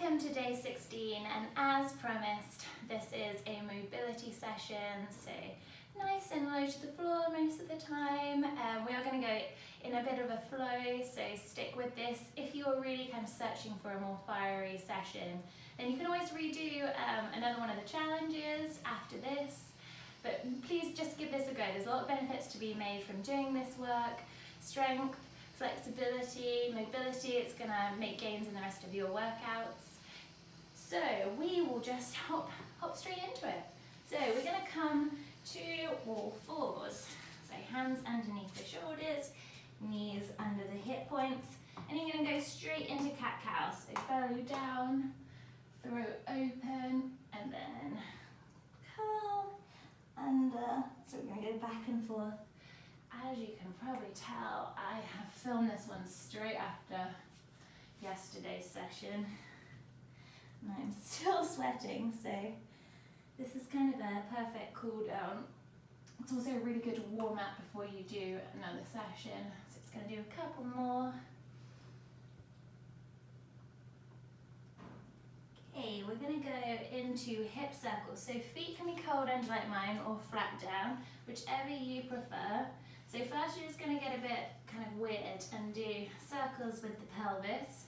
Welcome to day 16, and as promised, this is a mobility session, so nice and low to the floor most of the time. We are going to go in a bit of a flow, so stick with this. If you're really kind of searching for a more fiery session, then you can always redo another one of the challenges after this, but please just give this a go. There's a lot of benefits to be made from doing this work: strength, flexibility, mobility. It's going to make gains in the rest of your workouts. So we will just hop straight into it. So we're going to come to all fours. So hands underneath the shoulders, knees under the hip points, and you're going to go straight into cat-cow. So belly down, throat open, and then curl under. So we're going to go back and forth. As you can probably tell, I have filmed this one straight after yesterday's session, and I'm still sweating, so this is kind of a perfect cool down. It's also a really good warm up before you do another session, so it's going to do a couple more. Okay, we're going to go into hip circles, so feet can be curled under like mine or flat down, whichever you prefer. So first you're just going to get a bit kind of weird and do circles with the pelvis.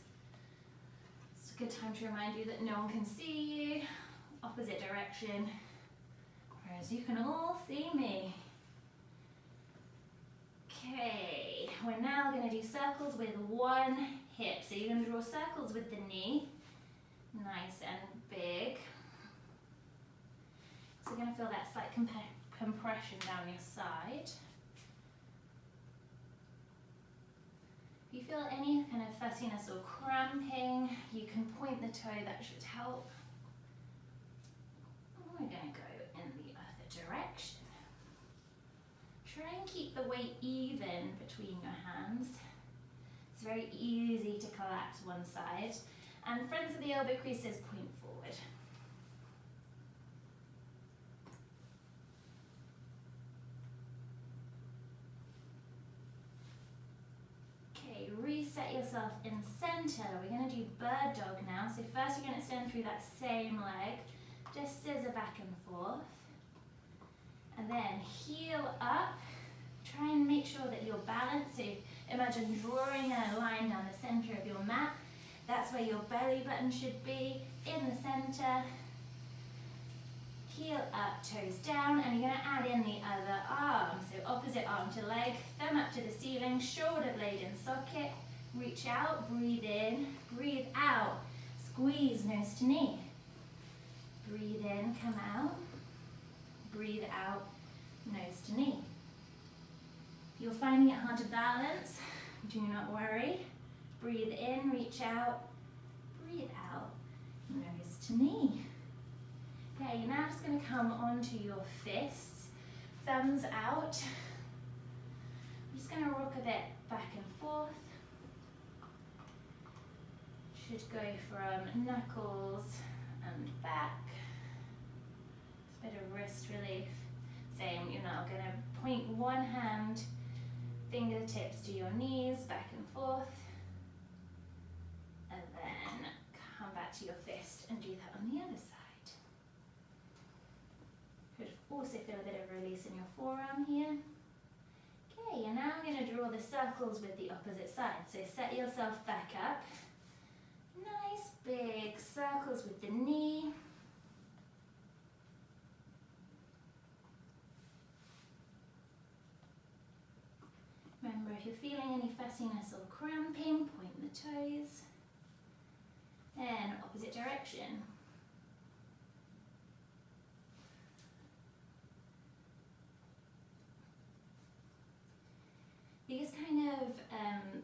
It's a good time to remind you that no one can see you. Opposite direction, whereas you can all see me. Okay, we're now going to do circles with one hip. So you're going to draw circles with the knee, nice and big. So you're going to feel that slight compression down your side. If you feel any kind of fussiness or cramping, you can point the toe, that should help. We're going to go in the other direction. Try and keep the weight even between your hands. It's very easy to collapse one side. And fronts of the elbow creases point forward. Okay, reset yourself in center. We're going to do bird dog now. So first you're going to extend through that same leg. Just scissor back and forth. And then heel up. Try and make sure that you're balanced. So imagine drawing a line down the center of your mat. That's where your belly button should be, in the center. Heel up, toes down, and you're going to add in the other arm. So opposite arm to leg, thumb up to the ceiling, shoulder blade in socket. Reach out, breathe in, breathe out. Squeeze nose to knee. Breathe in, come out. Breathe out, nose to knee. If you're finding it hard to balance, do not worry. Breathe in, reach out. Breathe out, nose to knee. Okay, you're now just going to come onto your fists, thumbs out. I'm just going to rock a bit back and forth. Should go from knuckles and back. Just a bit of wrist relief. Same, you're now going to point one hand, fingertips to your knees, back and forth. And then come back to your fist and do that on the other side. Could also feel a bit of release in your forearm here. Okay, you're now going to draw the circles with the opposite side. So set yourself back up. Nice big circles with the knee. Remember, if you're feeling any fussiness or cramping, point the toes. And opposite direction. These kind of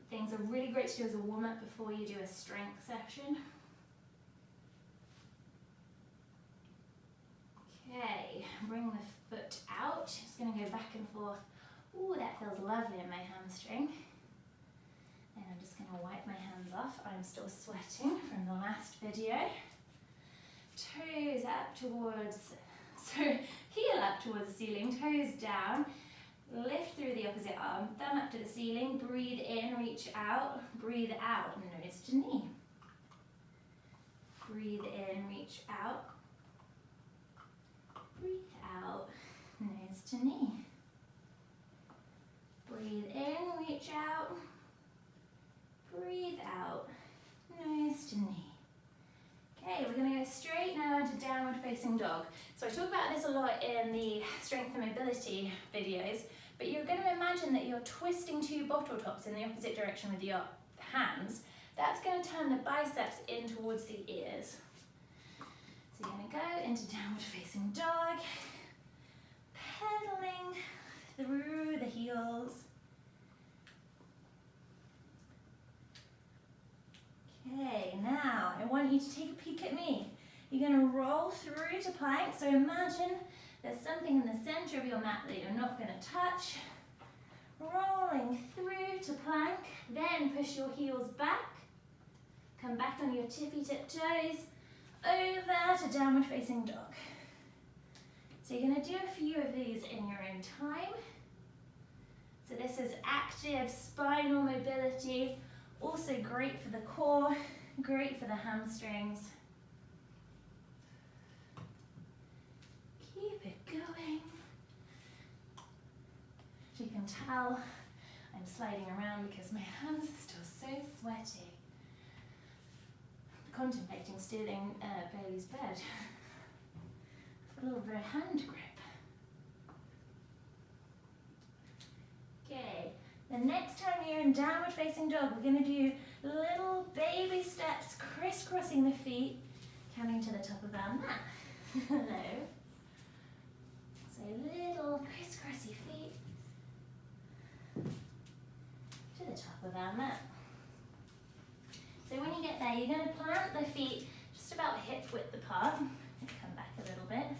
things are really great to do as a warm-up before you do a strength session. Okay, bring the foot out. Just going to go back and forth. Ooh, that feels lovely in my hamstring. And I'm just going to wipe my hands off. I'm still sweating from the last video. Toes up towards, so heel up towards the ceiling, toes down. Lift through the opposite arm, thumb up to the ceiling, breathe in, reach out, breathe out, nose to knee. facing dog. So I talk about this a lot in the strength and mobility videos, but you're going to imagine that you're twisting two bottle tops in the opposite direction with your hands. That's going to turn the biceps in towards the ears. So you're going to go into downward facing dog, pedaling through the heels. Okay, now I want you to take a peek at me. You're going to roll through to plank. So imagine there's something in the center of your mat that you're not going to touch. Rolling through to plank, then push your heels back. Come back on your tippy tip toes, over to downward facing dog. So you're going to do a few of these in your own time. So this is active spinal mobility, also great for the core, great for the hamstrings. Keep it going. So you can tell I'm sliding around because my hands are still so sweaty. Contemplating stealing Bailey's bed for a little bit of hand grip. Okay, the next time you're in downward facing dog, we're going to do little baby steps, crisscrossing the feet, coming to the top of our mat. Hello. So little crisscrossy feet to the top of our mat. So when you get there, you're going to plant the feet just about hip width apart. Come back a little bit.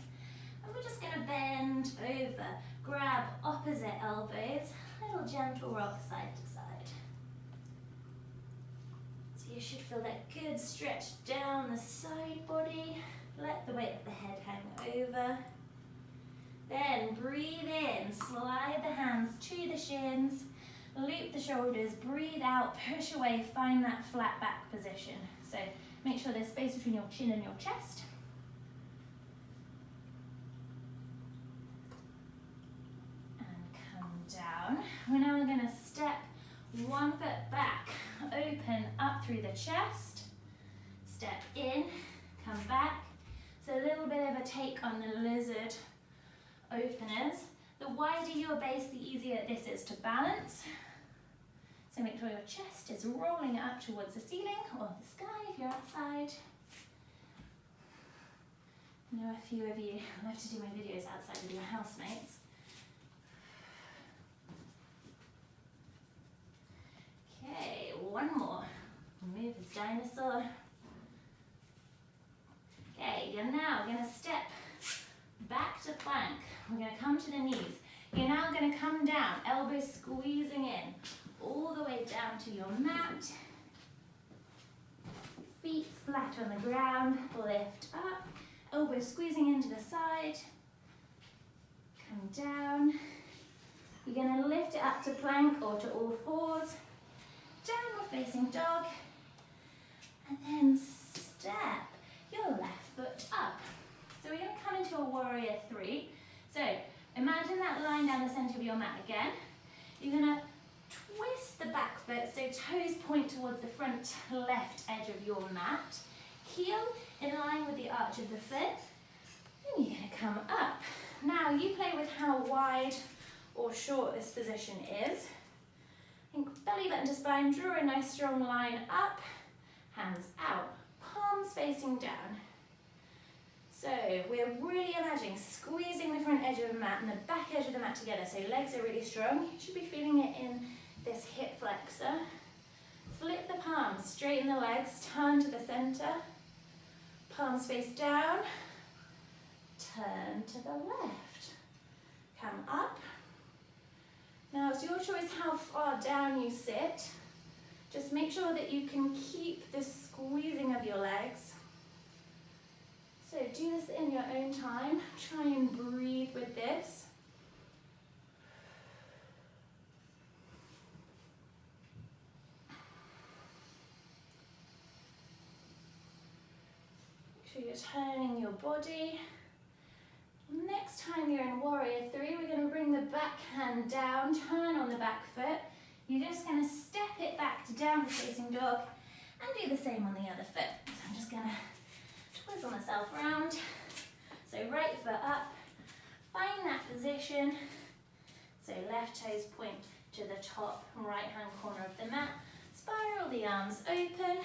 And we're just going to bend over, grab opposite elbows, little gentle rock side to side. So you should feel that good stretch down the side body. Let the weight of the head hang over. Then breathe in, slide the hands to the shins. Loop the shoulders, breathe out, push away, find that flat back position. So make sure there's space between your chin and your chest. And come down. We're now going to step one foot back, open up through the chest, step in, come back. So a little bit of a take on the lizard openers. The wider your base, the easier this is to balance. So make sure your chest is rolling up towards the ceiling or the sky if you're outside. I know a few of you love to do my videos outside with your housemates. Okay, one more. Move this dinosaur. Okay, you're now going to step back to plank. We're going to come to the knees. You're now going to come down, elbows squeezing in, all the way down to your mat. Feet flat on the ground, lift up, elbows squeezing into the side. Come down. You're going to lift it up to plank or to all fours. Downward facing dog. And then step your left foot up. So we're going to come into a warrior three. So imagine that line down the center of your mat again. You're going to twist the back foot so toes point towards the front left edge of your mat. Heel in line with the arch of the foot. Then you're going to come up. Now you play with how wide or short this position is. Think belly button to spine, draw a nice strong line up, hands out, palms facing down. So we're really imagining squeezing the front edge of the mat and the back edge of the mat together so legs are really strong. You should be feeling it in this hip flexor. Flip the palms, straighten the legs, turn to the center. Palms face down, turn to the left. Come up. Now it's your choice how far down you sit. Just make sure that you can keep the squeezing of your legs. So do this in your own time. Try and breathe with this. Make sure you're turning your body. Next time you're in warrior three, we're going to bring the back hand down, turn on the back foot. You're just going to step it back to downward facing dog and do the same on the other foot. So I'm just going to twizzle myself around, So right foot up, find that position. So left toes point to the top right hand corner of the mat. Spiral the arms open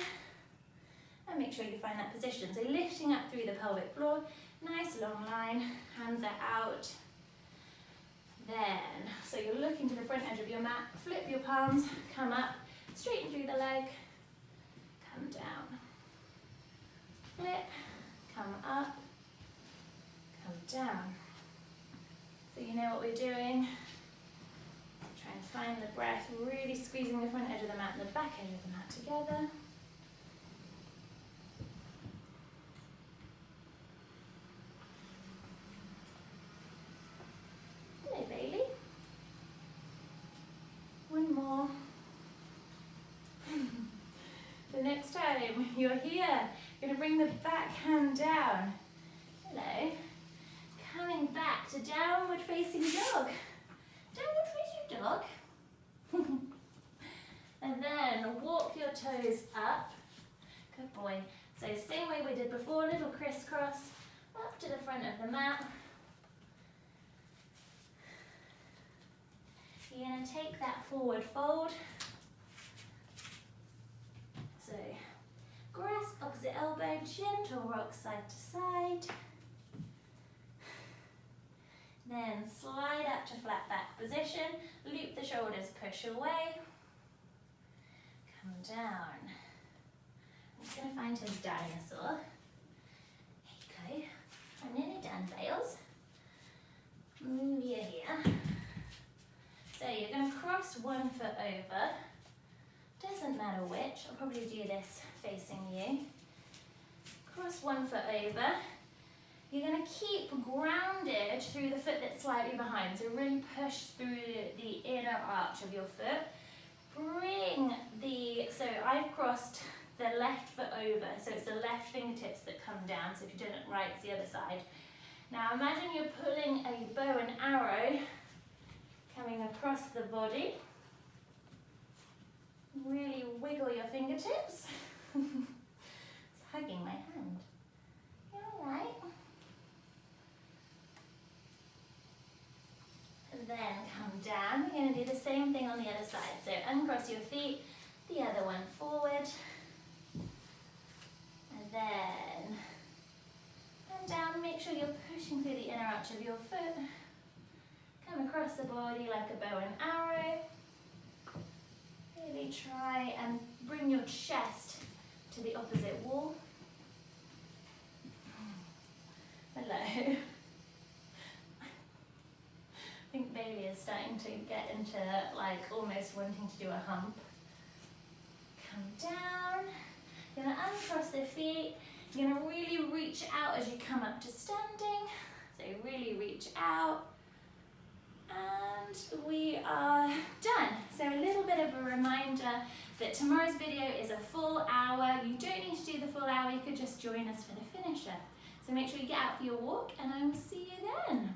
and make sure you find that position. So lifting up through the pelvic floor, nice long line, hands are out. Then, so you're looking to the front edge of your mat, flip your palms, come up, straighten through the leg, come down. Flip, come up, come down. So you know what we're doing. Try and find the breath, really squeezing the front edge of the mat and the back edge of the mat together. Hello, Bailey. One more. The next time you're here, you're going to bring the back hand down. Hello. Coming back to downward facing dog. Downward facing dog. And then walk your toes up. Good boy. So same way we did before, little crisscross, up to the front of the mat. You're going to take that forward fold. So grasp opposite elbow, gentle rock side to side. Then slide up to flat back position, loop the shoulders, push away. Come down. I'm just going to find his dinosaur. Here you go. I'm nearly done, Bales. Move you here. So you're going to cross one foot over. Doesn't matter which. I'll probably do this facing you. Cross one foot over. You're going to keep grounded through the foot that's slightly behind. So really push through the inner arch of your foot. So I've crossed the left foot over. So it's the left fingertips that come down. So if you're doing it right, it's the other side. Now imagine you're pulling a bow and arrow coming across the body. Really wiggle your fingertips. It's hugging my hand. You alright? And then come down. We're going to do the same thing on the other side. So uncross your feet, the other one forward. And then come down. Make sure you're pushing through the inner arch of your foot. Come across the body like a bow and arrow. Really try and bring your chest to the opposite wall. Hello. I think Bailey is starting to get into like almost wanting to do a hump. Come down. You're going to uncross the feet. You're going to really reach out as you come up to standing. So really reach out. And we are done. So a little bit of a reminder that tomorrow's video is a full hour. You don't need to do the full hour, you could just join us for the finisher. So make sure you get out for your walk and I will see you then.